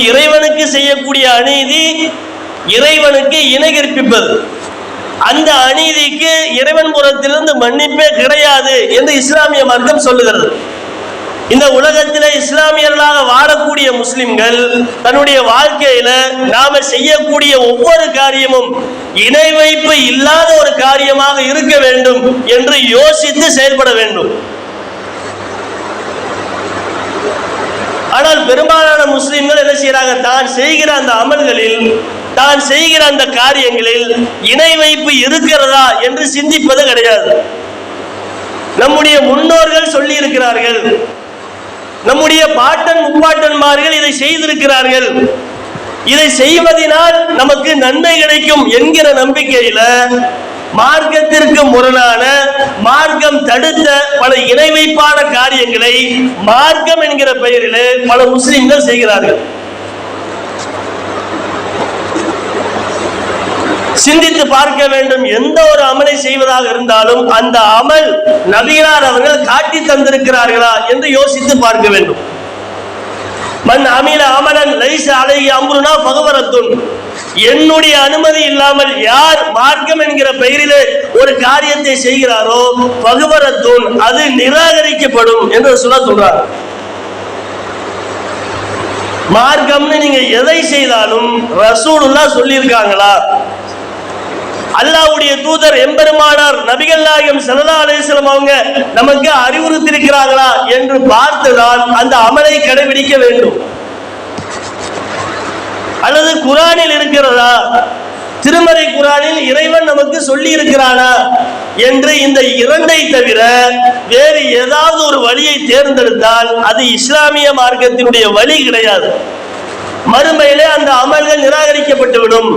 இறைவனுக்கு செய்யக்கூடிய அநீதி இறைவனுக்கு இணை கற்பிப்பது. அந்த அநீதிக்கு இறைவன் புறத்திலிருந்து மன்னிப்பே கிடையாது என்று இஸ்லாமிய மார்க்கம் சொல்லுகிறது. இந்த உலகத்திலே இஸ்லாமியர்களாக வாழக்கூடிய முஸ்லிம்கள் தன்னுடைய வாழ்க்கையில நாம செய்யக்கூடிய ஒவ்வொரு காரியமும் இணை வைப்பு இல்லாத ஒரு காரியமாக இருக்க வேண்டும் என்று யோசித்து செயல்பட வேண்டும். ஆனால் பெரும்பாலான முஸ்லிம்கள் என்ன செய்யறாங்க, தான் செய்கிற அந்த அமல்களில், தான் செய்கிற அந்த காரியங்களில் இணை வைப்பு இருக்கிறதா என்று சிந்திப்பது கிடையாது. நம்முடைய முன்னோர்கள் சொல்லி இருக்கிறார்கள், நம்முடைய பாட்டன் முப்பாட்டன்மார்கள் இதை செய்திருக்கிறார்கள், இதை செய்வதனால் நமக்கு நன்மை கிடைக்கும் என்கிற நம்பிக்கையில மார்க்கத்திற்கு முரணான, மார்க்கம் தடுத்த பல இணை வைப்பான காரியங்களை மார்க்கம் என்கிற பெயரிலே பல முஸ்லிம்கள் செய்கிறார்கள். சிந்தித்து பார்க்க வேண்டும். எந்த ஒரு அமலை செய்வதாக இருந்தாலும் அந்த அமல் நபிகளார் அவர்கள் காட்டி தந்திருக்கிறார்களா என்று யோசித்து பார்க்க வேண்டும். மன் அமில அமலன் லைஸ அலைஹி அம்ருனா ஃபஹுவ, என்னுடைய அனுமதி இல்லாமல் யார் மார்க்கம் என்கிற பெயரிலே ஒரு காரியத்தை செய்கிறாரோ ஃபஹுவ, அது நிராகரிக்கப்படும் என்று சொல்றார். மார்க்கம்னு நீங்க எதை செய்தாலும் ரசூலுல்லாஹ் சொல்லி இருக்காங்களா, அல்லாஹ்வுடைய தூதர் எம்பெருமானார் நபிகள் நாயகம் ஸல்லல்லாஹு அலைஹி வஸல்லம் அவங்க நமக்கு அறிவுறுத்தியிருக்கிறார்களா என்று பார்த்துதான் அந்த அமலை கடைபிடிக்க வேண்டும். அல்லது குர்ஆனில் இருக்கிறதா, திருமறை குர்ஆனில் இறைவன் நமக்கு சொல்லி இருக்கிறானா என்று இந்த இரண்டை தவிர வேறு ஏதாவது ஒரு வழியை தேர்ந்தெடுத்தால் அது இஸ்லாமிய மார்க்கத்தினுடைய வழி கிடையாது. மறுமையிலே அந்த அமல்கள் நிராகரிக்கப்பட்டுவிடும்.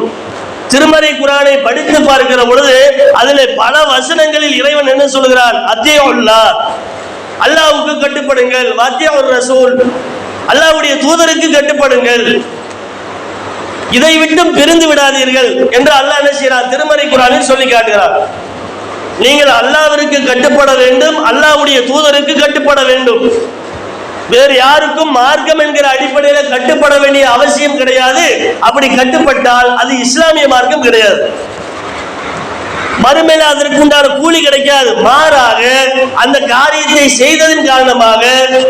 திருமறை குர்ஆனை படித்து பார்க்கிற பொழுது அதிலே பல வசனங்களில் இறைவன் என்ன சொல்கிறான், அத்தியுல்லாஹ், அல்லாஹ்வுக்கு கட்டுப்படுங்கள், வத்தியுர் ரசூல், அல்லாஹ்வுடைய தூதருக்கு கட்டுப்படுங்கள், இதை விட்டும் பிரிந்து விடாதீர்கள் என்று அல்லாஹ் என்ன செய்கிறான், திருமறை குர்ஆனில் சொல்லி காட்டுகிறார். நீங்கள் அல்லாஹ்விற்கு கட்டுப்பட வேண்டும், அல்லாஹ்வுடைய தூதருக்கு கட்டுப்பட வேண்டும். வேறு யாருக்கும் மார்க்கம் என்கிற அடிப்படையில் கட்டுப்பட வேண்டிய அவசியம் கிடையாது. அப்படி கட்டுப்பட்டால் அது இஸ்லாமிய மார்க்கம் கிடையாது. மறுமையில அதற்கு உண்டான கூலி கிடைக்காது. மாறாக அந்த காரியத்தை செய்ததன் காரணமாக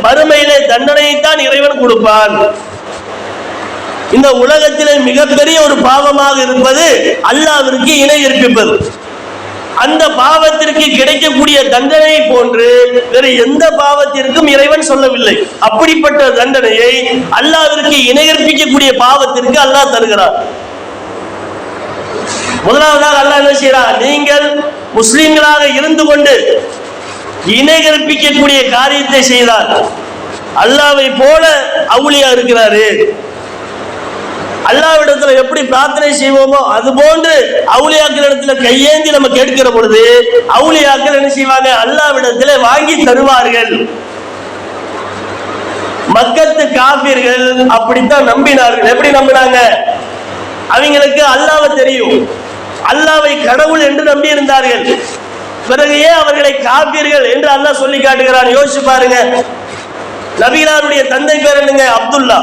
மறுமையிலே தண்டனையைத்தான் இறைவன் கொடுப்பான். இந்த உலகத்திலே மிகப்பெரிய ஒரு பாவமாக இருப்பது அல்லாஹ்விற்கு இணை கற்பிப்பது. அந்த பாவத்திற்கு கிடைக்கக்கூடிய தண்டனையை போன்று வேறு எந்த பாவத்திற்கும் இறைவன் சொல்லவில்லை. அப்படிப்பட்ட தண்டனையை அல்லாஹ்விற்கு இணை கற்பிக்கக்கூடிய பாவத்திற்கு அல்லாஹ் தருகிறார். முதலாவதாக அல்லாஹ் என்ன செய்கிறார், நீங்கள் முஸ்லிம்களாக இருந்து கொண்டு இணை கற்பிக்கக்கூடிய காரியத்தை செய்தால் அல்லாஹ்வை போல அவுலியா இருக்கிறாரு, அல்லாஹ்விடத்துல எப்படி பிரார்த்தனை செய்வோமோ அது போன்று அவுலியாக்கள் இடத்துல கையேந்தி நம்ம கேட்கிற பொழுது அவுலியாக்கள் என்ன செய்வாங்க, அல்லாஹ்விடத்துல வாங்கி தருவார்கள். மக்கத்து காபிர்கள் அப்படித்தான் நம்பினார்கள். எப்படி நம்பினாங்க, அவங்களுக்கு அல்லாஹ்வை தெரியும், அல்லாஹ்வை கடவுள் என்று நம்பி இருந்தார்கள். பிறகு ஏன் அவர்களை காபிர்கள் என்று அல்லாஹ் சொல்லி காட்டுகிறான், யோசிச்சு பாருங்க. நபிகளாருடைய தந்தை பேர் என்னங்க, அப்துல்லா.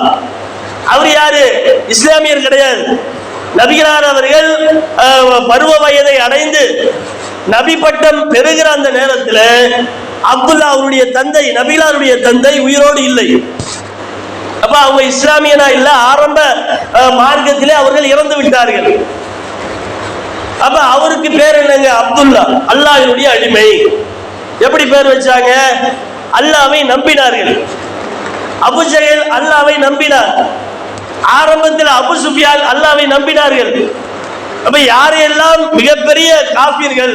அவர் யாரு, இஸ்லாமியர் கிடையாது. நபிகளார் அவர்கள் பருவ வயதை அடைந்து நபி பட்டம் பெறுகிற அந்த நேரத்தில் அப்துல்லா அவருடைய தந்தை, நபிகளாருடைய தந்தை உயிரோடு இல்லை. அப்ப அவங்க இஸ்லாமியனா இல்ல, ஆரம்ப மார்க்கத்திலே அவர்கள் இறந்து விட்டார்கள். அப்ப அவருக்கு பேர் என்னங்க, அப்துல்லா, அல்லாஹ்வினுடைய அடிமை. எப்படி பேர் வச்சாங்க, அல்லாஹ்வை நம்பினார்கள். அபு ஜஹல் அல்லாஹ்வை நம்பினார். ஆரம்பத்தில் அபு சுஃபியான் அல்லாஹ்வை நம்பினார்கள். அப்ப யாரெல்லாம் மிகப்பெரிய காஃபிர்கள்,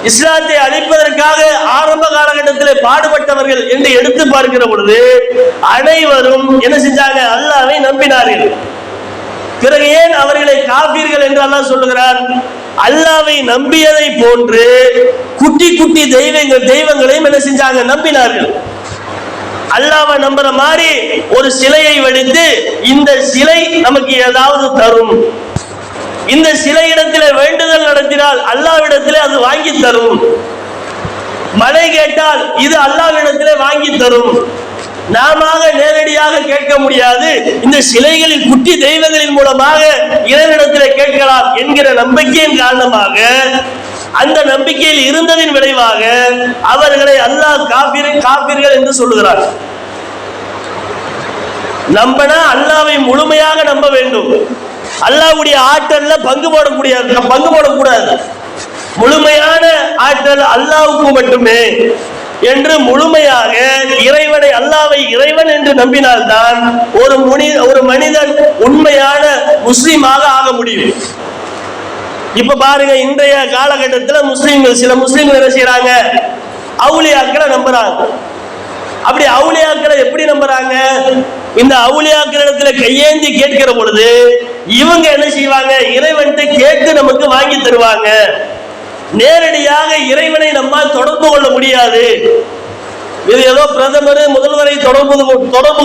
இஸ்லாத்தை அழிப்பதற்காக ஆரம்ப காலகட்டத்தில் பாடுபட்டவர்கள் என்று எடுத்து பார்க்கிற பொழுது அனைவரும் என்ன செஞ்சாங்க, அல்லாஹ்வை நம்பினார்கள். பிறகு ஏன் அவர்களை காஃபிர்கள் என்று அல்லாஹ் சொல்லுகிறான், அல்லாஹ்வை நம்பியதை போன்று குட்டி குட்டி தெய்வங்களையும் என்ன செஞ்சாங்க, நம்பினார்கள். அல்லாஹ்வை நம்புற மாதிரி ஒரு சிலையை வடித்து இந்த சிலை நமக்கு ஏதாவது தரும், இந்த சிலை இடத்திலே வேண்டுதல் நடத்தினால் அல்லாஹ்விடத்திலே அது வாங்கி தரும், மழை கேட்டால் இது அல்லாஹ்விடத்திலே வாங்கி தரும், நாம நேரடியாக கேட்க முடியாது, இந்த சிலைகளில் குட்டி தெய்வங்களின் மூலமாக இறைவனிடத்தில் கேட்கலாம் என்கிற நம்பிக்கையின் காரணமாக, அந்த நம்பிக்கையில் இருந்ததின் விளைவாக அவர்களை அல்லாஹ் காபிர்கள் என்று சொல்லுகிறார். நம்பினா அல்லாஹ்வை முழுமையாக நம்ப வேண்டும். அல்லாஹ்வுடைய ஆற்றல்ல பங்கு போடக்கூடாது. முழுமையான ஆற்றல் அல்லாஹ்வுக்கு மட்டுமே என்று முழுமையாக இறைவனை, அல்லாஹ்வை இறைவன் என்று நம்பினால்தான் ஒரு மனிதன் உண்மையான முஸ்லிமாக ஆக முடியும். இப்ப பாருங்க, இன்றைய காலகட்டத்தில் சில முஸ்லிம்கள் என்ன செய்யறாங்க? அவுலியாக்களை நம்புறாங்க. அப்படி அவுலியாக்களை எப்படி நம்புறாங்க? இந்த அவுலியாக்களிடத்துல கையேந்தி கேட்கிற பொழுது இவங்க என்ன செய்வாங்க? இறைவன்கிட்ட கேட்டு நமக்கு வாங்கி தருவாங்க. நேரடியாக இறைவனை நம்மால் தொடர்பு கொள்ள முடியாது. இது ஏதோ பிரதமர் முதல்வரை தொடர்பு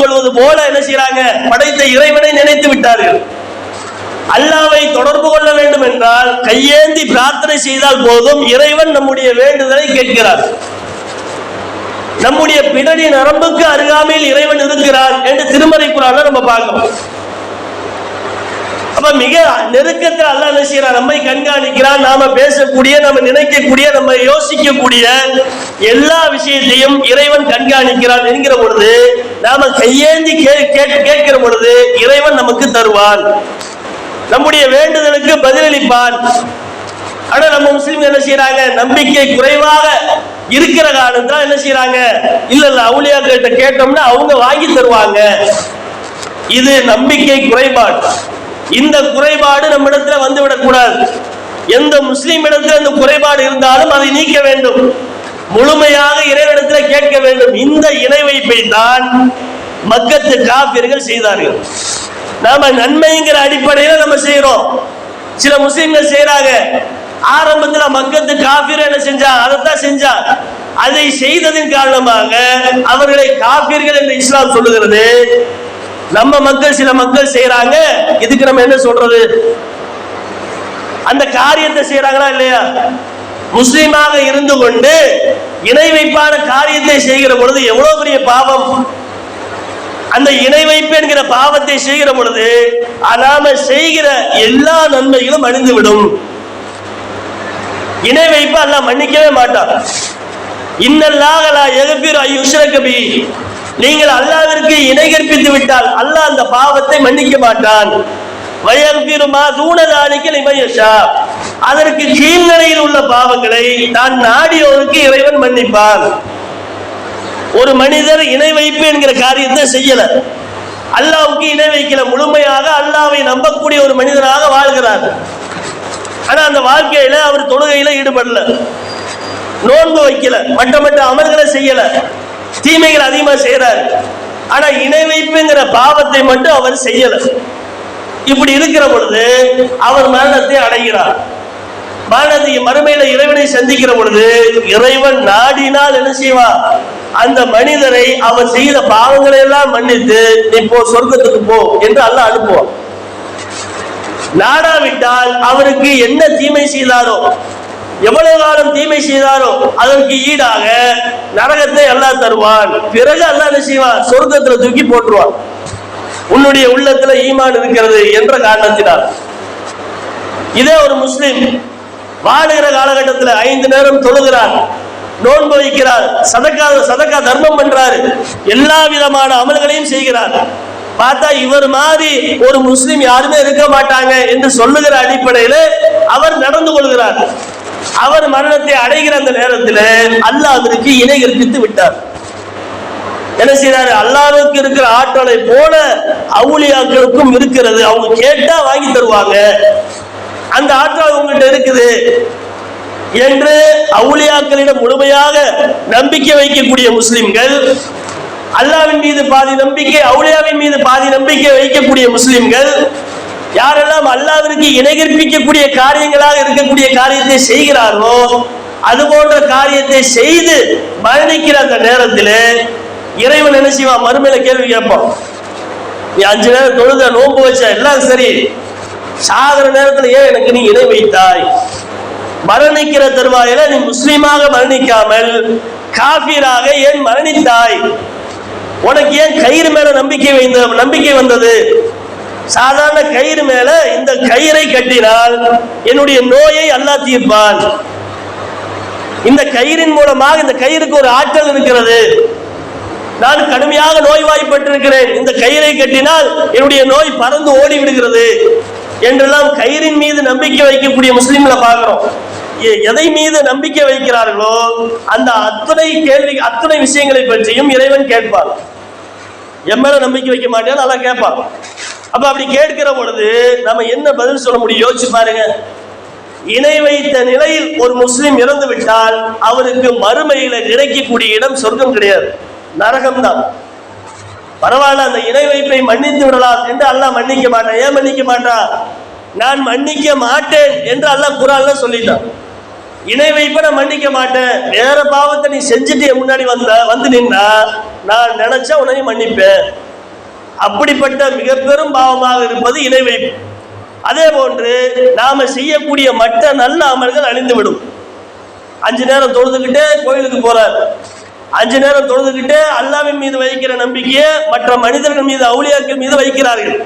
கொள்வது போல என்ன செய்யறாங்க? படைத்த இறைவனை நினைத்து விட்டார்கள். அல்லாஹ்வை தொடர்பு கொள்ள வேண்டும் என்றால் கையேந்தி பிரார்த்தனை செய்தால் போதும், இறைவன் நம்முடைய வேண்டுதலை கேட்கிறார். நம்முடைய பிடரி நரம்புக்கு அருகாமையில் இறைவன் இருக்கிறார் என்று திருமறை குர்ஆன்ல நம்ம பார்க்கிறோம். அப்ப மிக நெருக்கத்தில் அல்லாஹ் என்ன செய்யறார்? நம்மை கண்காணிக்கிறார். நாம பேசக்கூடிய, நம்ம நினைக்கக்கூடிய, நம்ம யோசிக்கக்கூடிய எல்லா விஷயத்தையும் இறைவன் கண்காணிக்கிறான் என்கிற பொழுது, நாம கையேந்தி கேட்கிற பொழுது இறைவன் நமக்கு தருவான், நம்முடைய வேண்டுதலுக்கு பதிலளிப்பான். ஆனா நம்ம முஸ்லிம் என்ன செய்யறாங்க? நம்பிக்கை குறைவாக இருக்கிற காரணத்தால் என்ன செய்யறாங்க? இல்ல அவுலியாக்கிட்ட கேட்டோம்னா அவங்க வாங்கி தருவாங்க. இது நம்பிக்கை குறைபாடு. இந்த குறைபாடு நம்ம இடத்துல வந்துவிடக் கூடாது. எந்த முஸ்லிம் இடத்துல இந்த குறைபாடு இருந்தாலும் அதை நீக்க வேண்டும். முழுமையாக இறைவனிடத்துல கேட்க வேண்டும். இந்த இணை வைப்பை தான் மக்கத்து காபிர்கள் செய்தார்கள். நாம நன்மைங்கிற அடிப்படையில நம்ம செய்யறோம். சில முஸ்லிம்கள் செய்யறாங்க. ஆரம்பத்துல மக்கத்து காபிர் என்ன செஞ்சாங்க? அதைத்தான் செஞ்சாங்க. அதை செய்ததின் காரணமாக அவர்களை காபிர்கள் என்று இஸ்லாம் சொல்லுகிறது. நம்ம மக்கள், சில மக்கள் செய்யறாங்க. இதுக்கு நம்ம என்ன சொல்றது? அந்த காரியத்தை செய்யறாங்களா இல்லையா? முஸ்லிமாக இருந்து கொண்டு இணை வைப்பான காரியத்தை செய்கிற பொழுது எவ்வளவு பெரிய பாவம்! அந்த இணை வைப்பு என்கிற பாவத்தை செய்கிற பொழுது நாம செய்கிற எல்லா நன்மைகளும் அழிந்துவிடும். இணை வைப்பு அல்லாஹ் மன்னிக்கவே மாட்டான். இன்னல்லாஹ லா யக்ஃபிரு அன் யுஷ்ரக பிஹி, நீங்கள் அல்லாஹ்விற்கு இணை கற்பித்து விட்டால் அல்லாஹ் அந்த பாவத்தை மன்னிக்க மாட்டான். வயக்ஃபிரு மா தூன ஸாலிக லிமன் யஷா, அதற்கு கீழ்நிலையில் உள்ள பாவங்களை தான் நாடியோருக்கு இறைவன் மன்னிப்பான். ஒரு மனிதர் இணை வைப்பு என்கிற காரியத்தை செய்யல, அல்லாஹ்வுக்கு இணை வைக்கல, முழுமையாக அல்லாஹ்வை நம்பக்கூடிய ஒரு மனிதனாக வாழ்கிறார். ஆனா அந்த வாழ்க்கையில அவர் தொழுகையில ஈடுபடல, நோன்பு வைக்கல, மற்ற அமல்களை செய்யல, தீமைகள் அதிகமா செய்யறாரு. ஆனா இணை வைப்புங்கிற பாவத்தை மட்டும் அவர் செய்யல. இப்படி இருக்கிற பொழுது அவர் மரணத்தை அடைகிறார். மரணத்தை மறுமையில இறைவனை சந்திக்கிற பொழுது இறைவன் நாடினால் என்ன செய்வார்? அந்த மனிதரை அவர் செய்த பாவங்களை எல்லாம் மன்னித்து இப்போ சொர்க்கத்துக்கு போ என்று அல்லாஹ் அனுப்புவார். நாடாவிட்டால் அவருக்கு என்ன தீமை செய்தாரோ, எவ்வளவு காலம் தீமை செய்தாரோ அதற்கு ஈடாக நரகத்தை அல்லாஹ் தருவான். பிறகு அல்லாஹ் என்ன செய்வான்? சொர்க்கத்துல தூக்கி போட்டுருவான். உன்னுடைய உள்ளத்துல ஈமான் இருக்கிறது என்ற காரணத்தினால். இதே ஒரு முஸ்லிம் வாழுகிற காலகட்டத்தில் 5 நேரம் தொழுகிறார், நோன்பு வைக்கிறார், சதக்கா தர்மம் பண்றாரு, எல்லா விதமான அமல்களையும் செய்கிறார். பார்த்தா இவர் மாதிரி ஒரு முஸ்லிம் யாருமே இருக்க மாட்டாங்க என்று சொல்லுகிற அடிப்படையில் அவர் நடந்து கொள்கிறார். அவர் மரணத்தை அடைகிற அந்த நேரத்தில் அல்லாஹ் அதற்கு இணை கற்பித்து விட்டார். என்ன செய்யறாரு? அல்லாஹ்வுக்கு இருக்கிற ஆற்றலை போல அவுலியாக்களுக்கும் இருக்கிறது. அவங்க கேட்டா வாங்கி தருவாங்க, அந்த ஆற்றல் உங்கள்கிட்ட இருக்குது என்று அவுலியாக்களிடம் முழுமையாக நம்பிக்கை வைக்கக்கூடிய முஸ்லிம்கள், அல்லாஹ்வின் மீது பாதி நம்பிக்கை, அவுலியாவின் மீது பாதி நம்பிக்கை வைக்கக்கூடிய முஸ்லிம்கள், யாரெல்லாம் அல்லாஹ்விற்கு இணை கற்பிக்கக்கூடிய காரியங்களாக இருக்கக்கூடிய காரியத்தை செய்கிறார்களோ அது போன்ற காரியத்தை செய்து மரணிக்கிற அந்த நேரத்தில் இறைவன் என்ன செய்வான்? மறுமையில கேள்வி கேட்பான். நீ 5 நேரம் தொழுத, நோன்பு வச்ச, எல்லாம் சரி, சாகிற நேரத்தில் ஏன் எனக்கு நீ இணை வைத்தாய்? மரணிக்கிற தருவாயில நீ முஸ்லீமாக மரணிக்காமல் காஃபிராக ஏன் மரணித்தாய் உனக்கு ஏன் கயிறு மேல நம்பிக்கை வந்தது? சாதாரண கயிறு மேல இந்த கயிறை கட்டினால் என்னுடைய நோயை அல்லாஹ் தீர்ப்பான். இந்த கயிறின் மூலமாக, இந்த கயிறுக்கு ஒரு ஆற்றல் இருக்கிறது. நான் கடுமையாக நோய்வாய்ப்பட்டிருக்கிறேன், இந்த கயிறை கட்டினால் என்னுடைய நோய் பறந்து ஓடி விடுகிறது என்றெல்லாம் கயிறின் மீது நம்பிக்கை வைக்கக்கூடிய முஸ்லிம்களை பார்க்கிறோம். எதை மீது நம்பிக்கை வைக்கிறார்களோ அந்த அத்தனை விஷயங்களை பற்றியும் இறைவன் கேட்பார். எம்மேல நம்பிக்கை வைக்க மாட்டேன் நல்லா கேட்பான். அப்ப அப்படி கேட்கிற பொழுது நம்ம என்ன பதில் சொல்ல முடியும்? யோசிச்சு பாருங்க. இணை வைத்த நிலையில் ஒரு முஸ்லிம் இறந்து விட்டால் அவருக்கு மறுமையில கிடைக்கக்கூடிய இடம் சொர்க்கம் கிடையாது, நரகம்தான். பரவாயில்ல, அந்த இணை வைப்பை மன்னித்து விடலாம் என்று அல்லாஹ் மன்னிக்க மாட்டான். ஏன் மன்னிக்க மாட்டான்? நான் மன்னிக்க மாட்டேன் என்று அல்லாஹ் குர்ஆன்ல சொல்லிட்டான். இணை வைப்பை நான் மன்னிக்க மாட்டேன், வேற பாவத்தை நீ செஞ்சுட்டு முன்னாடி வந்து நின்னா நான் நினைச்சா உன்னை மன்னிப்பேன். அப்படிப்பட்ட மிக பெரும் பாவமாக இருப்பது இணை வைப்பு. அதே போன்று நாம செய்யக்கூடிய மற்ற நல்ல அமல்கள் அழிந்துவிடும். 5 நேரம் தொழுதுகிட்டே கோயிலுக்கு போறார், 5 நேரம் தொழுதுகிட்டே அல்லாஹ்வின் மீது வைக்கிற நம்பிக்கையை மற்ற மனிதர்கள் மீது, அவுலியாக்கள் மீது வைக்கிறார்கள்.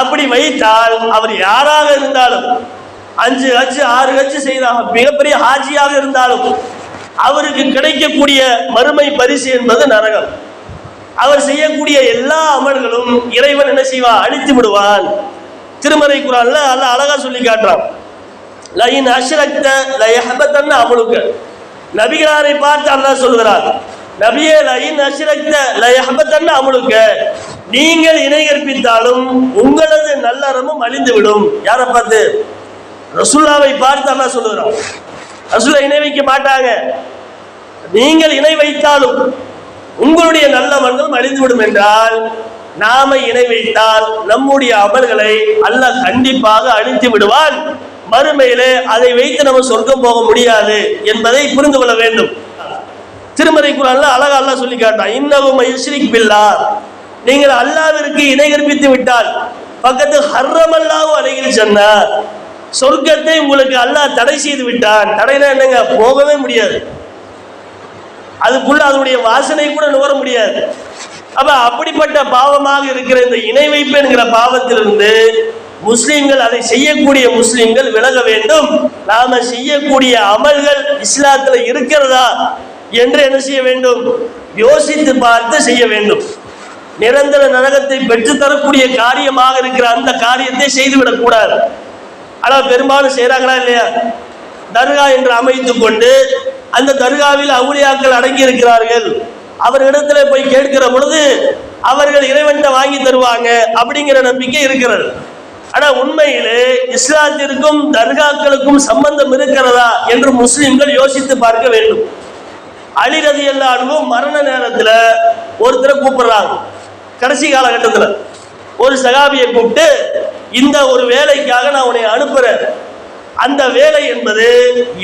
அப்படி வைத்தால் அவர் யாராக இருந்தாலும், 5 ஹஜ் 6 ஹஜ் செய்த மிகப்பெரிய ஹாஜியாக இருந்தாலும் அவருக்கு கிடைக்கக்கூடிய மறுமை பரிசு என்பது நரகம். அவர் செய்யக்கூடிய எல்லா அமல்களும் இறைவன் என்ன செய்வான்? அழித்து விடுவான். திருமறை குர்ஆன்ல அல்லாஹ் அழகா சொல்லி காட்டுறான். லயின் அஷ்ரக்த லயஹபதன்ன அமலுக. நபிகளாரை பார்த்து அல்லாஹ் சொல்கிறார், நபியே லயின் அஷ்ரக்த லயஹபதன்ன அமலுக, நீங்கள் இணை கற்பித்தாலும் உங்களது நல்லறமும் அழிந்துவிடும். யாரை பார்த்து? ரசூலுல்லாவை பார்த்து அல்லாஹ் சொல்கிறான். ரசூலுல்லாஹ் இணை வைக்க மாட்டாங்க. நீங்கள் இணை வைத்தாலும் உங்களுடைய நல்ல அமல்களும் அழிந்துவிடும் என்றால், நாம இணை வைத்தால் நம்முடைய அமல்களை அல்லாஹ் கண்டிப்பாக அழித்து விடுவான். மறுமையிலே அதை வைத்து நம்ம சொர்க்கம் போக முடியாது என்பதை புரிந்து கொள்ள வேண்டும். திருமறை குர்ஆன்ல அழகா அல்லாஹ் சொல்லி காட்டான், இன்னஹு யுஷ்ரிக் பில்லாஹ், நீங்கள் அல்லாஹ்விற்கு இணை கற்பித்து விட்டால் பக்கத்து ஹர்ரமல்லாஹு அலைஹில் ஜன்னah, சொர்க்கத்தை உங்களுக்கு அல்லாஹ் தடை செய்து விட்டான். தடைனா என்னங்க? போகவே முடியாது, அதுக்குள்ள அதனுடைய வாசனை கூட நுகர முடியாது. அப்ப அப்படிப்பட்ட பாவமாக இருக்கிற இந்த இணை வைப்பு என்கிற பாவத்திலிருந்து முஸ்லிம்கள், அதை செய்யக்கூடிய முஸ்லிம்கள் விலக வேண்டும். நாம செய்யக்கூடிய அமல்கள் இஸ்லாத்துல இருக்கிறதா என்று என்ன செய்ய வேண்டும்? யோசித்து பார்த்து செய்ய வேண்டும். நிரந்தர நரகத்தை பெற்று தரக்கூடிய காரியமாக இருக்கிற அந்த காரியத்தை செய்துவிடக் கூடாது. ஆனால் பெரும்பாலும் செய்யறாங்களா இல்லையா? தர்கா என்று அமைத்துக் கொண்டு அந்த தர்காவில் அவுலியாக்கள் அடங்கி இருக்கிறார்கள், அவர்களிடத்துல போய் கேட்கிற பொழுது அவர்கள் இறைவன்கிட்ட வாங்கி தருவாங்க அப்படிங்கிற நம்பிக்கை இருக்கிறது. ஆனா உண்மையிலே இஸ்லாத்திற்கும் தர்காக்களுக்கும் சம்பந்தம் இருக்கிறதா என்று முஸ்லிம்கள் யோசித்து பார்க்க வேண்டும். அலி ரலியல்லாஹு அன்ஹு மரண நேரத்துல ஒருத்தரை கூப்பிடுறாங்க. கடைசி காலகட்டத்துல ஒரு சகாபியை கூப்பிட்டு, இந்த ஒரு வேலைக்காக நான் உன்னை அனுப்புறேன், அந்த வேலை என்பது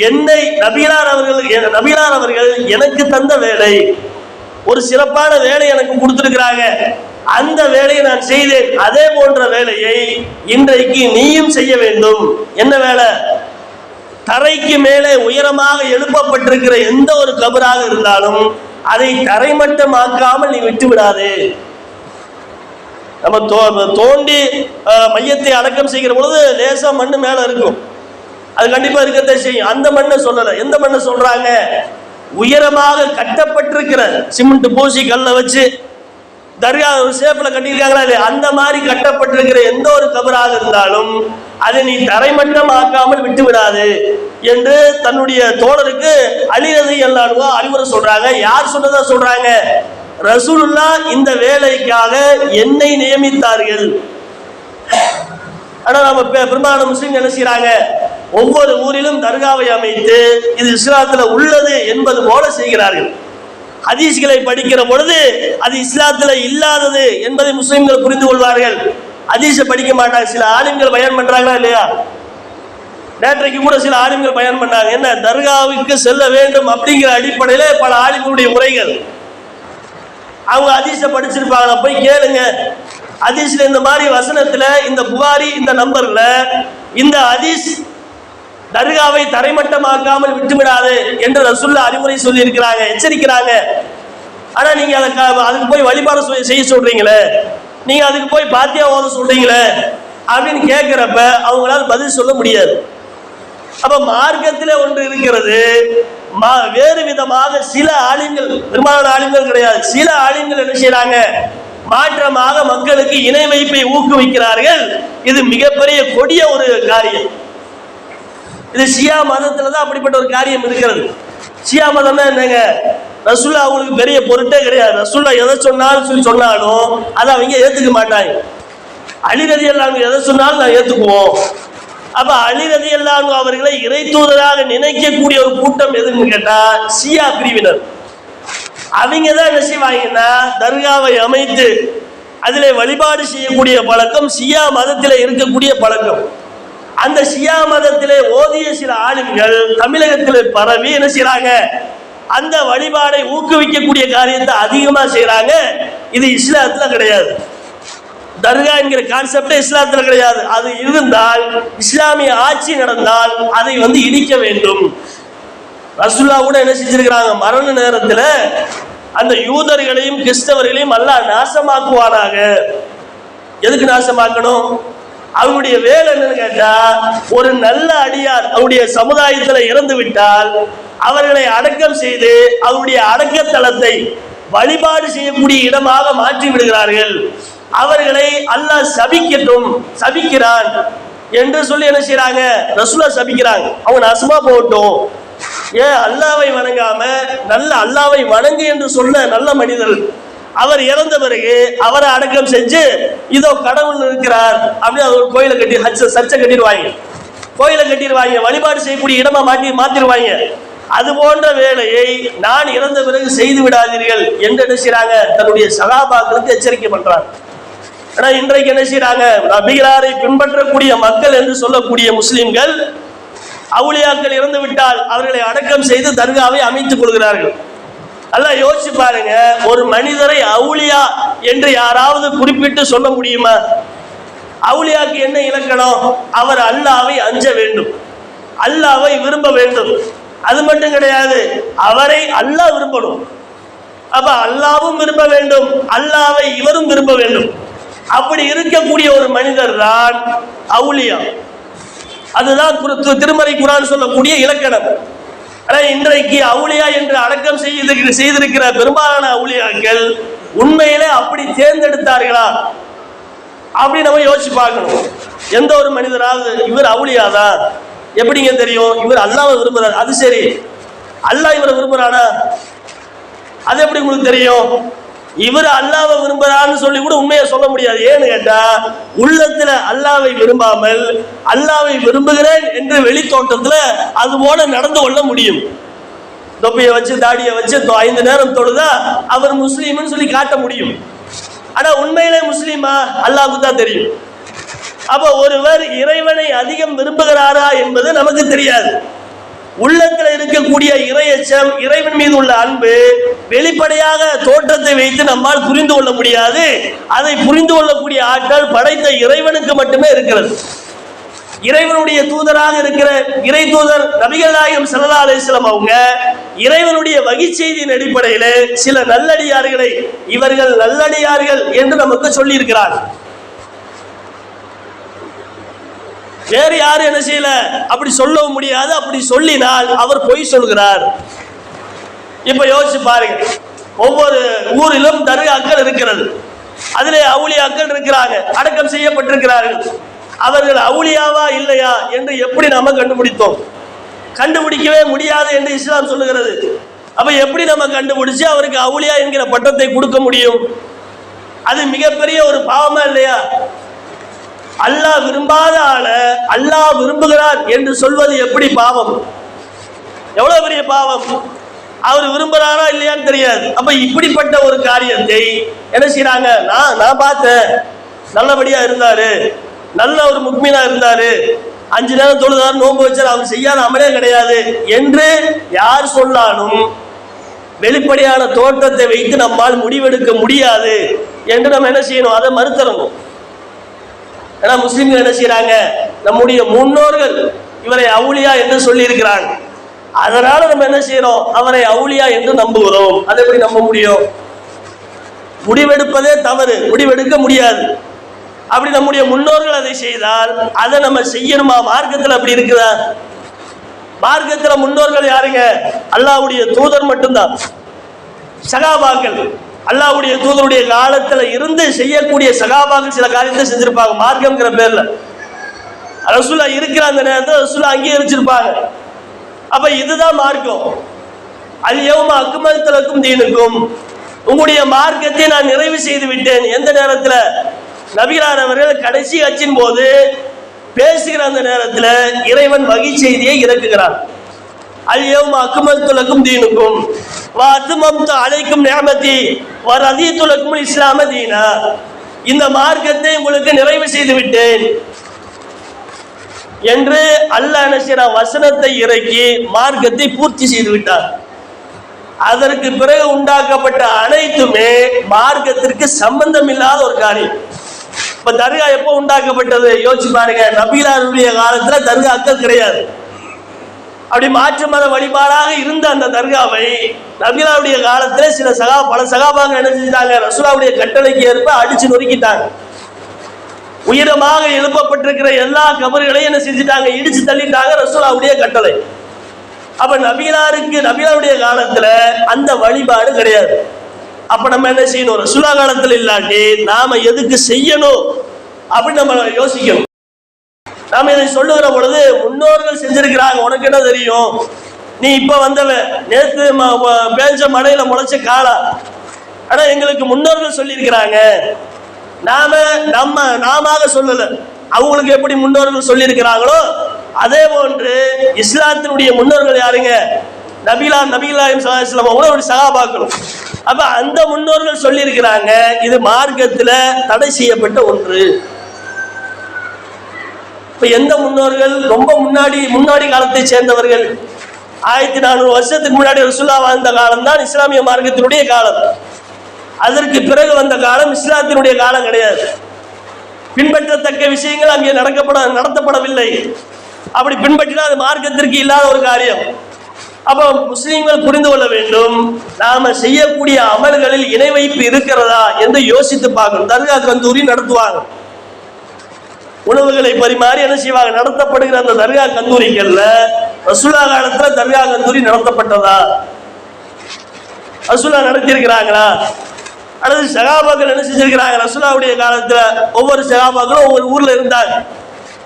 என்னை நபிகளார் அவர்கள் எனக்கு தந்த வேலை, ஒரு சிறப்பான வேலை எனக்கு கொடுத்திருக்கிறாங்க, அந்த வேலையை நான் செய்தேன், அதே போன்ற வேலையை இன்றைக்கு நீயும் செய்ய வேண்டும். என்ன வேலை? தரைக்கு மேலே உயரமாக எழுப்பப்பட்டிருக்கிற எந்த ஒரு கபராக இருந்தாலும் அதை தரைமட்டமாக்காமல் நீ விட்டு விடாது. நம்ம தோண்டி மையத்தை அடக்கம் செய்கிற பொழுது லேசா மண்ணு மேல இருக்கும், அது கண்டிப்பா இருக்கத்தை செய்யும். அந்த மண்ணை சொல்லல. எந்த மண்ணை சொல்றாங்க? உயரமாக கட்டப்பட்டிருக்கிற சிமெண்ட் பூசி கல்ல வச்சு தர்கா ஒரு சேப்ல கட்டியிருக்காங்களா இல்லையா, அந்த மாதிரி கட்டப்பட்டிருக்கிற எந்த ஒரு கபராக இருந்தாலும் அதை நீ தரைமட்டம் ஆக்காமல் விட்டு விடாது என்று தன்னுடைய தோழருக்கு அலி ரலியல்லாஹு அன்ஹு அறிவுரை சொல்றாங்க. யார் சொன்னதா சொல்றாங்க? ரசூலுல்லாஹ் இந்த வேலைக்காக என்னை நியமித்தார்கள். ஆனா நம்ம பெரும்பாலான முஸ்லிம் என்ன செய்யறாங்க? ஒவ்வொரு ஊரிலும் தர்காவை அமைத்து இது இஸ்லாத்துல உள்ளது என்பது போல செய்கிறார்கள். ஹதீஸ்களை படிக்கிற பொழுது அது இஸ்லாத்துல இல்லாதது என்பதை முஸ்லிம்கள் புரிந்து கொள்வார்கள். ஹதீஸை படிக்க மாட்டாங்க. சில ஆலிம்கள் பயான் பண்றாங்களா இல்லையா? நேற்றைக்கு கூட சில ஆலிம்கள் பயான் பண்ணாங்க. என்ன? தர்காவுக்கு செல்ல வேண்டும் அப்படிங்கிற அடிப்படையில பல ஆலிம்களுடைய உரைகள். அவங்க ஹதீஸை படிச்சிருப்பாங்க, போய் கேளுங்க. ஹதீஸ்ல இந்த மாதிரி வசனத்துல, இந்த புகாரி இந்த நம்பர்ல இந்த ஹதீஸ் தர்காவை தரைமட்டமாக்காமல் விட்டுவிடாது என்று ரசூலுல்லாஹ் அறிவுரை சொல்லி இருக்கிறாங்க, எச்சரிக்கிறாங்க. ஆனா நீங்க அதுக்கு போய் வழிபாடு செய்ய சொல்றீங்களே, நீங்க அதுக்கு போய் பாத்தியா ஓத சொல்றீங்களே அப்படின்னு கேட்கிறப்ப அவங்களால பதில் சொல்ல முடியாது. அப்ப மார்க்கத்தில் ஒன்று இருக்கிறது, வேறு விதமாக சில ஆலிம்கள், பெரும்பாலான ஆலிம்கள் கிடையாது, சில ஆலிம்கள் என்ன செய்யறாங்க, மாற்றமாக மக்களுக்கு இணை வைப்பை ஊக்குவிக்கிறார்கள். இது மிகப்பெரிய கொடிய ஒரு காரியம். இது ஷியா மதத்துல தான் அப்படிப்பட்ட ஒரு காரியம் இருக்கிறது. ஷியா மதம் தான் என்னங்க, ரசூல்லா அவங்களுக்கு பெரிய பொருட்டே கிடையாது. ரசூல்லா எதை சொன்னாலும் அதை அவங்க ஏத்துக்க மாட்டாங்க. அலி ரலியல்லாஹு அன்ஹு எதை சொன்னாலும் நான் ஏத்துக்குவோம். அப்ப அலி ரலியல்லாஹு அன்ஹு அவர்களை இறை தூதராக நினைக்கக்கூடிய ஒரு கூட்டம் எதுன்னு கேட்டா ஷியா பிரிவினர். அவங்க தான் என்ன செய்வாங்கன்னா தர்காவை அமைத்து அதிலே வழிபாடு செய்யக்கூடிய பழக்கம் ஷியா மதத்திலே இருக்கக்கூடிய பழக்கம். அந்த ஷியா மதத்திலே ஓதிய சில ஆளுங்கள் தமிழகத்திலே பரவி என்ன செய்யறாங்க, அந்த வழிபாடை ஊக்குவிக்கக்கூடிய காரியத்தை அதிகமா செய்யறாங்க. இது இஸ்லாத்துல கிடையாது. தர்கா என்கிற கான்செப்டே இஸ்லாத்துல கிடையாது. அது இருந்தால், இஸ்லாமிய ஆட்சி நடந்தால் அதை இடிக்க வேண்டும். ரசூலுல்லாஹ் கூட என்ன செஞ்சிருக்கிறாங்க, மரண நேரத்துல அந்த யூதர்களையும் கிறிஸ்தவர்களையும் அல்லாஹ் நாசமாக்குவானாக. எதுக்கு நாசமாக்கணும்? அவங்களுடைய வேலை என்னன்னு கேட்டா, ஒரு நல்ல அடியார் அவருடைய சமுதாயத்துல இறந்து விட்டால் அவர்களை அடக்கம் செய்து அவருடைய அடக்கத்தலத்தை வழிபாடு செய்யக்கூடிய இடமாக மாற்றி விடுகிறார்கள். அவர்களை அல்லாஹ் சபிக்கிறான் என்று சொல்லி என்ன செய்யறாங்க, ரசூலுல்லாஹ் சபிக்கிறாங்க. அவங்க நாசமா போகட்டும். ஏன் அல்லாவை வணங்காம நல்ல அல்லாவை வணங்கு என்று சொன்ன நல்ல மனிதர் அவர் இறந்த பிறகு அவரை அடக்கம் செஞ்சு இதோ கடவுள் இருக்கிறார் அப்படின்னு ஒரு கோயிலை கட்டி சர்ச்சை கட்டிடுவாங்க, கோயிலை கட்டிடுவாங்க, வழிபாடு செய்யக்கூடிய இடமா மாத்திடுவாங்க. அது போன்ற வேலையை நான் இறந்த பிறகு செய்து விடாதீர்கள் என்று என்ன செய்யறாங்க, தன்னுடைய சகாபாக்களுக்கு எச்சரிக்கை பண்றாங்க. ஆனா இன்றைக்கு என்ன செய்யறாங்க, நபிகளாரை பின்பற்றக்கூடிய மக்கள் என்று சொல்லக்கூடிய முஸ்லிம்கள் அவுலியாக்கள் இறந்து விட்டால் அவர்களை அடக்கம் செய்து தர்காவை அமைத்துக் கொள்கிறார்கள். அல்லாஹ் யோசிச்சு பாருங்க, ஒரு மனிதரை அவுலியா என்று யாராவது குறிப்பிட்டு சொல்ல முடியுமா? அவுலியாக்கு என்ன இலக்கணம்? அவர் அல்லாவை அஞ்ச வேண்டும், அல்லாவை விரும்ப வேண்டும். அது மட்டும் கிடையாது, அவரை அல்லாஹ் விரும்பணும். அப்ப அல்லாவும் விரும்ப வேண்டும், அல்லாவை இவரும் விரும்ப வேண்டும். அப்படி இருக்கக்கூடிய ஒரு மனிதர் தான் அவுலியா. அதுதான் திருமறை குர்ஆன் சொல்லக்கூடிய இலக்கணம். ஆனா இன்றைக்கு அவுலியா என்று அடக்கம் செய்திருக்கிற பெரும்பாலான அவுலியாக்கள் உண்மையிலே அப்படி தேர்ந்தெடுத்தார்களா அப்படி நம்ம யோசிச்சு பார்க்கணும். எந்த ஒரு மனிதராவது இவர் அவுலியாதான் எப்படிங்க தெரியும்? இவர் அல்லாஹ்வை விரும்புறார். அது சரி, அல்லாஹ் இவரை விரும்புறானா? அது எப்படி உங்களுக்கு தெரியும்? இவர் அல்லாஹ்வை விரும்புறான்னு சொல்லி கூட உண்மையை சொல்ல முடியாது. ஏன்னு கேட்டா, உள்ளத்துல அல்லாஹ்வை விரும்பாமல் அல்லாஹ்வை விரும்புகிறேன் என்று வெளித்தோட்டத்துல அது போல நடந்து கொள்ள முடியும். தொப்பியை வச்சு தாடியை வச்சு 5 நேரம் தொழுதா அவர் முஸ்லீம்னு சொல்லி காட்ட முடியும். ஆனா உண்மையிலே முஸ்லீமா அல்லாஹ்வுக்கு தான் தெரியும். அப்ப ஒருவர் இறைவனை அதிகம் விரும்புகிறாரா என்பது நமக்கு தெரியாது. உள்ளத்தில் இருக்கக்கூடிய இறையச்சம், இறைவன் மீது உள்ள அன்பு வெளிப்படையாக தோற்றத்தை வைத்து நம்மால் புரிந்து கொள்ள முடியாது. அதை புரிந்து கொள்ளக்கூடிய ஆற்றல் படைத்த இறைவனுக்கு மட்டுமே இருக்கிறது. இறைவனுடைய தூதராக இருக்கிற இறை தூதர் நபிகள் நாயகம் ஸல்லல்லாஹு அலைஹி வஸல்லம் அவங்க இறைவனுடைய வகை செய்தியின் அடிப்படையில் சில நல்லடியார்களை இவர்கள் நல்லடியார்கள் என்று நமக்கு சொல்லி இருக்கிறார். வேறு யாரும் என்ன செய்யல, அப்படி சொல்லவும் முடியாது. அப்படி சொல்லினால் அவர் பொய் சொல்கிறார். இப்ப யோசிச்சு பாருங்க, ஒவ்வொரு ஊரிலும் தர்காக்கள் இருக்கிறது, அதிலே அவுலியாக்கள் இருக்கிறாங்க, அடக்கம் செய்யப்பட்டிருக்கிறார்கள். அவர்கள் அவுலியாவா இல்லையா என்று எப்படி நாம கண்டுபிடித்தோம்? கண்டுபிடிக்கவே முடியாது என்று இஸ்லாம் சொல்லுகிறது. அப்ப எப்படி நம்ம கண்டுபிடிச்சு அவருக்கு அவுலியா என்கிற பட்டத்தை கொடுக்க முடியும்? அது மிகப்பெரிய ஒரு பாவமா இல்லையா? அல்லாஹ் விரும்பாத ஆள அல்லாஹ் விரும்புகிறார் என்று சொல்வது எப்படி பாவம்? எவ்வளவு பெரிய பாவம்! அவர் விரும்புறாரா இல்லையான்னு தெரியாது. அப்ப இப்படிப்பட்ட ஒரு காரியத்தை என்ன செய்யறாங்க, நான் பார்த்தேன், நல்லபடியா இருந்தாரு, நல்ல ஒரு முக்மீனா இருந்தாரு, 5 நேரம் தொழுதாரு, நோன்பு வச்சாரு, அவர் செய்யாத அமலே கிடையாது என்று யார் சொன்னாலும் வெளிப்படையான தோற்றத்தை வைத்து நம்மால் முடிவெடுக்க முடியாது என்று நம்ம என்ன செய்யணும், அதை மறுத்தரணும். ஏன்னா முஸ்லிம்கள் என்ன செய்யறாங்க, நம்முடைய முன்னோர்கள் இவரை அவுலியா என்று சொல்லி இருக்கிறாங்க, அதனால நம்ம என்ன செய்யறோம், அவரை அவுலியா என்று நம்புகிறோம். அதை எப்படி நம்ப முடியும்? முடிவெடுப்பதே தவறு, முடிவெடுக்க முடியாது. அப்படி நம்முடைய முன்னோர்கள் அதை செய்தால் அதை நம்ம செய்யணுமா? மார்க்கத்தில் அப்படி இருக்குதா? மார்க்கத்தில் முன்னோர்கள் யாருங்க? அல்லாஹ்வுடைய தூதர் மட்டும்தான். சகாபாக்கள் அல்லாஹ்வுடைய தூதருடைய காலத்துல இருந்து செய்யக்கூடிய சகாபாக்கள் சில காரியத்தை செஞ்சிருப்பாங்க மார்க்கம்ங்கிற பேர்ல. ரசூலா இருக்கிற அந்த நேரத்தில் ரசூலா அங்கீகரிச்சிருப்பாங்க. அப்ப இதுதான் மார்க்கம். அல் யௌம அக்மல்து லக்கும் தீனுக்கும், உங்களுடைய மார்க்கத்தை நான் நிறைவு செய்து விட்டேன். எந்த நேரத்தில்? நபிகளார் அவர்கள் கடைசி அச்சின் போது பேசுகிற அந்த நேரத்தில் இறைவன் வகை செய்தியை இறக்குகிறான். அல் யௌம அக்மல்து லக்கும் தீனுக்கும் வ அத்மம்து அலைக்கும் நிஅமதி வ ரதீது லக்கும் இஸ்லாம தீனா, இந்த மார்க்கத்தை உங்களுக்கு நிறைவு செய்து விட்டேன் என்று அல்லாஹ் நசிர வசனத்தை இறக்கி மார்க்கத்தை பூர்த்தி செய்து விட்டார். அதற்கு பிறகு உண்டாக்கப்பட்ட அனைத்துமே மார்க்கத்திற்கு சம்பந்தம் இல்லாத ஒரு காரியம். இப்ப தர்கா எப்போ உண்டாக்கப்பட்டது யோசிச்சு பாருங்க. நபிகளாருடைய காலத்துல தர்காக்கள் கிடையாது. அப்படி மாற்று மத வழிபாடாக இருந்த அந்த தர்காவை நபிகளாருடைய காலத்துல பல சகாபாக்கள் என்ன செஞ்சாங்க? ரசூலுல்லாஹ்வுடைய கட்டளைக்கு ஏற்ப அடிச்சு நொறுக்கிட்டாங்க. உயரமாக எழுப்பப்பட்டிருக்கிற எல்லா கபர்களையும் என்ன செஞ்சுட்டாங்க? இடிச்சு தள்ளிட்டாங்க. ரசூலுல்லாஹ்வுடைய கட்டளை. அப்ப நபிகளாருடைய காலத்துல அந்த வழிபாடு கிடையாது. அப்ப நம்ம என்ன செய்யணும்? ரசூலுல்லாஹ் காலத்துல இல்லாட்டி நாம எதுக்கு செய்யணும் அப்படின்னு நம்ம யோசிக்கணும். நாம இதை சொல்லுகிற பொழுது முன்னோர்கள் செஞ்சிருக்கிறாங்க, உனக்கு என்ன தெரியும்? நீ இப்ப வந்தவன், நேற்று பேஞ்ச மழையில முளைச்ச காலா. ஆனா எங்களுக்கு முன்னோர்கள் சொல்லி இருக்கிறாங்க. நாம சொல்லல, அவங்களுக்கு எப்படி முன்னோர்கள் சொல்லி இருக்கிறாங்களோ அதே போன்று இஸ்லாத்தினுடைய முன்னோர்கள் யாருங்க? நபிகளார் ஸல்லல்லாஹு அலைஹி வஸல்லம் சஹாபாக்கள். அப்ப அந்த முன்னோர்கள் சொல்லி இருக்கிறாங்க, இது மார்க்கத்துல தடை செய்யப்பட்ட ஒன்று. இப்ப எந்த முன்னோர்கள்? ரொம்ப முன்னாடி காலத்தை சேர்ந்தவர்கள். 1400 வருஷத்துக்கு முன்னாடி ரசூலுல்லாஹ் வாழ்ந்த காலம் தான் இஸ்லாமிய மார்க்கத்தினுடைய காலம். அதற்கு பிறகு வந்த காலம் இஸ்லாத்தினுடைய காலம் கிடையாது. பின்பற்றத்தக்க விஷயங்கள் அங்கே நடத்தப்படவில்லை. அப்படி பின்பற்றினால் அது மார்க்கத்திற்கு இல்லாத ஒரு காரியம். அப்ப முஸ்லிம்கள் புரிந்து கொள்ள வேண்டும், நாம செய்யக்கூடிய அமல்களில் இணை வைப்பு இருக்கிறதா என்று யோசித்து பார்க்கணும். தர்கா கந்தூரி நடத்துவாங்க, உணவுகளை பரிமாறி என்ன செய்வாங்க? நடத்தப்படுகிற அந்த தர்கா கந்தூரிகள்ல ரசூலுல்லாஹ் காலத்துல தர்கா கந்தூரி நடத்தப்பட்டதா? ரசூலுல்லாஹ் நடத்தியிருக்கிறாங்களா? அல்லது சகாபாக்கள் என்ன செஞ்சிருக்கிறாங்க? ரசூலுல்லாஹ்வுடைய காலத்துல ஒவ்வொரு சகாபாக்களும் ஒவ்வொரு ஊர்ல இருந்தாங்க.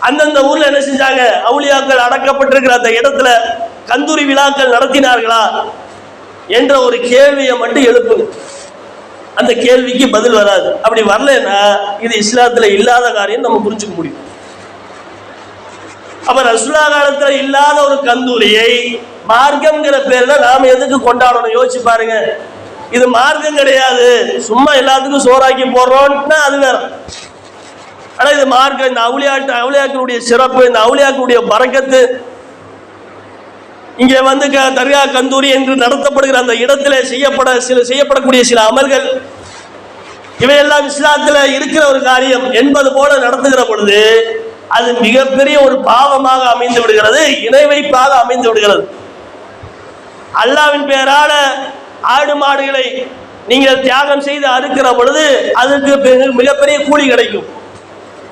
அந்தந்த ஊர்ல என்ன செஞ்சாங்க? அவுலியாக்கள் அடக்கப்பட்டிருக்கிற அந்த இடத்துல கந்தூரி விழாக்கள் நடத்தினார்களா என்ற ஒரு கேள்வியை மட்டும் எழுப்புங்க. அந்த கேள்விக்கு பதில் வராது. அப்படி வரலன்னா இது இஸ்லாத்துல இல்லாத காரியம் நம்ம புரிஞ்சுக்க முடியும். அப்ப ரசூலுல்லாஹ் காலத்துல இல்லாத ஒரு கந்தூரியை மார்க்கம்ங்கிற பேர்ல நாம எதுக்கு கொண்டாடணும்? யோசிச்சு பாருங்க. இது மார்க்கம் கிடையாது, சும்மா எல்லாத்துக்கும் சோறாக்கி போடுறோம்னா அது வேற. ஆனா இது மார்க்கம். இந்த அவுலியாக்களுடைய சிறப்பு, இந்த அவுலியாக்களுடைய பரக்கத்து, இங்கே வந்து தர்கா கந்தூரி என்று நடத்தப்படுகிற அந்த இடத்துல செய்யப்படக்கூடிய சில அமல்கள், இவையெல்லாம் இஸ்லாத்துல இருக்கிற ஒரு காரியம் என்பது போல நடத்துகிற பொழுது அது மிகப்பெரிய ஒரு பாவமாக அமைந்து விடுகிறது, இணை வைப்பாக அமைந்து விடுகிறது. அல்லாஹ்வின் பெயரால ஆடு மாடுகளை நீங்கள் தியாகம் செய்து அறுக்கிற பொழுது அதற்கு மிகப்பெரிய கூலி கிடைக்கும்.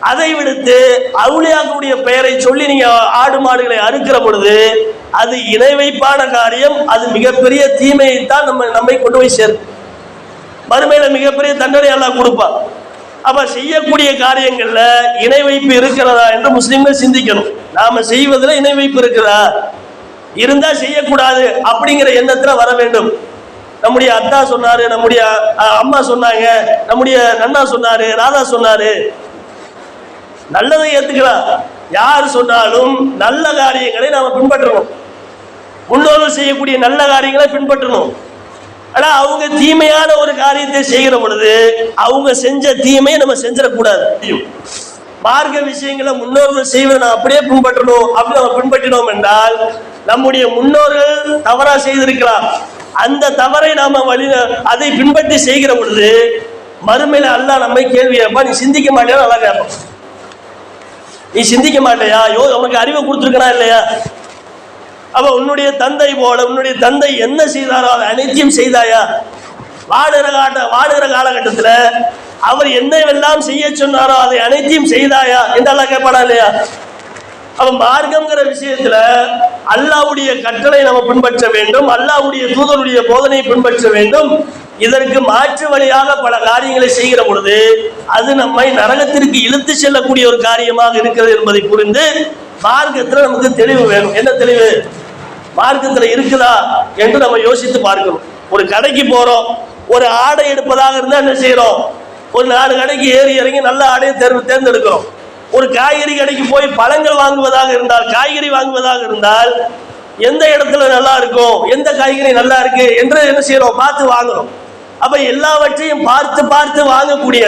அதை விடுத்து அவுலியாக்களுடைய பெயரை சொல்லி நீங்க ஆடு மாடுகளை அறுக்கிற பொழுது அது இணை வைப்பான காரியம். அது மிகப்பெரிய தீமையை தான் நம்மை கொண்டு போய் சேர்க்கும். மறுமையில மிகப்பெரிய தண்டனை அல்லாஹ் கொடுப்பான். அப்ப செய்யக்கூடிய காரியங்கள்ல இணை வைப்பு இருக்கிறதா என்று முஸ்லிம்கள் சிந்திக்கணும். நாம செய்வதில் இணை வைப்பு இருக்கிறதா, இருந்தா செய்யக்கூடாது அப்படிங்கிற எண்ணத்துல வர வேண்டும். நம்முடைய அத்தா சொன்னாரு, நம்முடைய அம்மா சொன்னாங்க, நம்முடைய நன்னா சொன்னாரு, ராதா சொன்னாரு, நல்லதை ஏத்துக்கலாம். யார் சொன்னாலும் நல்ல காரியங்களை நாம பின்பற்றணும். முன்னோர்கள் செய்யக்கூடிய நல்ல காரியங்களை பின்பற்றணும். ஆனா அவங்க தீமையான ஒரு காரியத்தை செய்கிற பொழுது அவங்க செஞ்ச தீமையை நம்ம செஞ்சிடக்கூடாது. மார்க்க விஷயங்களை முன்னோர்கள் செய்வதை நான் அப்படியே பின்பற்றணும். அப்படி நம்ம பின்பற்றினோம் என்றால் நம்முடைய முன்னோர்கள் தவறா செய்திருக்கலாம், அந்த தவறை நாம அதை பின்பற்றி செய்கிற பொழுது மறுமையில அல்லாஹ் நம்மை கேள்வி கேட்பா, நீ சிந்திக்க மாட்டியா? நல்லா கேட்பான், நீ சிந்திக்க மாட்டையா? உனக்கு அறிவை கொடுத்துருக்கா இல்லையா? அப்ப உன்னுடைய தந்தை போல உன்னுடைய தந்தை என்ன செய்தாரோ அதை அனைத்தையும் செய்தாயா? வாடுகிற காலகட்டத்தில் அவர் என்னவெல்லாம் செய்ய சொன்னாரோ அதை அனைத்தையும் செய்தாயா என்றெல்லாம் கேட்பானா இல்லையா? அவன் மார்க்கம்ங்கிற விஷயத்துல அல்லாஹ்வுடைய கட்டளை நம்ம பின்பற்ற வேண்டும், அல்லாஹ்வுடைய தூதருடைய போதனை பின்பற்ற வேண்டும். இதற்கு மாற்று வழியாக பல காரியங்களை செய்கிற பொழுது அது நம்மை நரகத்திற்கு இழுத்து செல்லக்கூடிய ஒரு காரியமாக இருக்கிறது என்பதை புரிந்து மார்க்கத்துல நமக்கு தெளிவு வேணும். என்ன தெளிவு? மார்க்கத்துல இருக்குதா என்று நம்ம யோசித்து பார்க்கணும். ஒரு கடைக்கு போறோம், ஒரு ஆடை எடுப்பதாக இருந்தா என்ன செய்யறோம்? ஒரு 4 கடைக்கு ஏறி இறங்கி நல்ல ஆடையை தேர்ந்தெடுக்கிறோம். ஒரு காய்கறி கடைக்கு போய் பழங்கள் வாங்குவதாக இருந்தால், காய்கறி வாங்குவதாக இருந்தால் எந்த இடத்துல நல்லா இருக்கும், எந்த காய்கறி நல்லா இருக்கு என்று என்ன செய்யறோம்? பார்த்து வாங்குறோம். அப்ப எல்லாவற்றையும் பார்த்து பார்த்து வாங்கக்கூடிய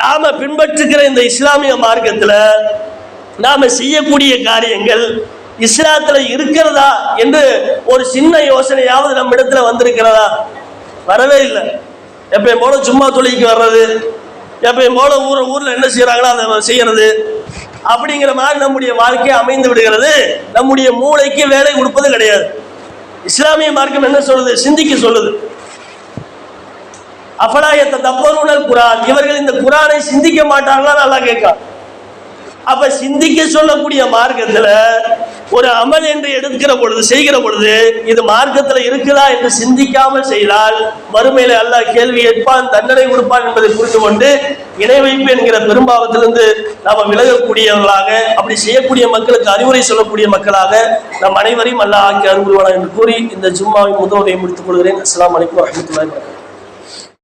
நாம பின்பற்றுகிற இந்த இஸ்லாமிய மார்க்கத்துல நாம செய்யக்கூடிய காரியங்கள் இஸ்லாத்துல இருக்கிறதா என்று ஒரு சின்ன யோசனையாவது நம்ம இடத்துல வந்திருக்கிறதா? வரவே இல்லை. எப்பயும் போல சும்மா தொழிலுக்கு வர்றது, எப்பயும் போல ஊர்ல என்ன செய்யறாங்களோ அதை செய்யறது, அப்படிங்கிற மாதிரி நம்முடைய வாழ்க்கை அமைந்து விடுகிறது. நம்முடைய மூளைக்கு வேலை கொடுப்பது கிடையாது. இஸ்லாமிய மார்க்கம் என்ன சொல்லுது? சிந்திக்க சொல்லுது. அஃபலாயத்த தப்பருனல் குரான், இவர்கள் இந்த குரானை சிந்திக்க மாட்டாங்களா? நல்லா கேட்கலாம். அப்ப சிந்திக்க சொல்லக்கூடிய மார்க்கத்துல ஒரு அமல் என்று எடுக்கிற பொழுது, செய்கிற பொழுது இது மார்க்கத்துல இருக்குதா என்று சிந்திக்காமல் செய்தால் மறுமையில அல்லாஹ் கேள்வி கேட்பான், தண்டனை கொடுப்பான் என்பதை புரிந்து கொண்டு இணை வைப்பு என்கிற பெரும்பாவத்திலிருந்து நாம விலகக்கூடியவர்களாக, அப்படி செய்யக்கூடிய மக்களுக்கு அறிவுரை சொல்லக்கூடிய மக்களாக நம் அனைவரையும் அல்லாஹ் ஆக்கி அருள்வானா என்று கூறி இந்த ஜும்மாவின் முதல்வரை முடித்துக் கொள்கிறேன். அஸ்ஸலாமு அலைக்கும் வரஹ்மத்துல்லாஹி வபரகாத்துஹு.